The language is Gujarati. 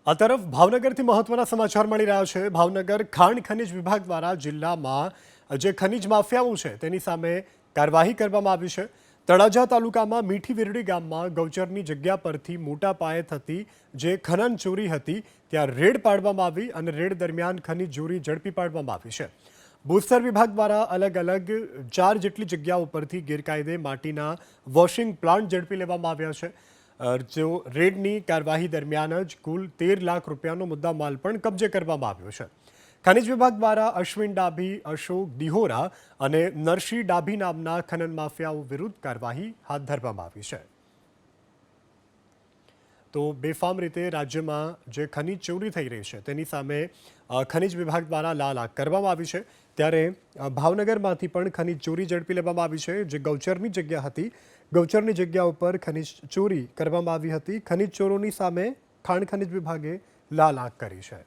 આ તરફ ભાવનગરથી મહત્વના સમાચાર મળી રહ્યા છે। ભાવનગર ખાણ ખનિજ વિભાગ દ્વારા જિલ્લામાં જે ખનિજ માફિયાઓ છે તેની સામે કાર્યવાહી કરવામાં આવી છે। તળાજા તાલુકામાં મીઠી વિરડી ગામમાં ગૌચરની જગ્યા પરથી મોટા પાયે થતી જે ખનન ચોરી હતી ત્યાં રેડ પાડવામાં આવી અને રેડ દરમિયાન ખનિજ ચોરી ઝડપી પાડવામાં આવી છે। ભૂસ્તર વિભાગ દ્વારા અલગ અલગ 4 જેટલી જગ્યાઓ પરથી ગેરકાયદે માટીના વોશિંગ પ્લાન્ટ ઝડપી લેવામાં આવ્યા છે। जो रेडनी कार्यवाही दरमियान ज कुल 13 लाख રૂપિયાનો मुद्दामाल પણ कब्जे કરવામાં આવ્યો છે। ખનિજ વિભાગ દ્વારા અશ્વિન ડાભી, અશોક દિહોરા અને નરસિંહ ડાભી નામના ખનન માફિયાઓ વિરુદ્ધ કાર્યવાહી હાથ ધરવામાં આવી છે। તો બેફામ રીતે રાજ્યમાં જે ખનિજ ચોરી થઈ રહી છે તેની સામે ખનિજ વિભાગ દ્વારા લાલ આંખ કરવામાં આવી છે। ત્યારે ભાવનગરમાંથી પણ ખનિજ ચોરી ઝડપી લેવામાં આવી છે। જે ગૌચરની જગ્યા હતી, ગૌચરની જગ્યા ઉપર ખનિજ ચોરી કરવામાં આવી હતી। ખનિજ ચોરોની સામે ખાણ ખનિજ વિભાગે લાલ આંખ કરી છે।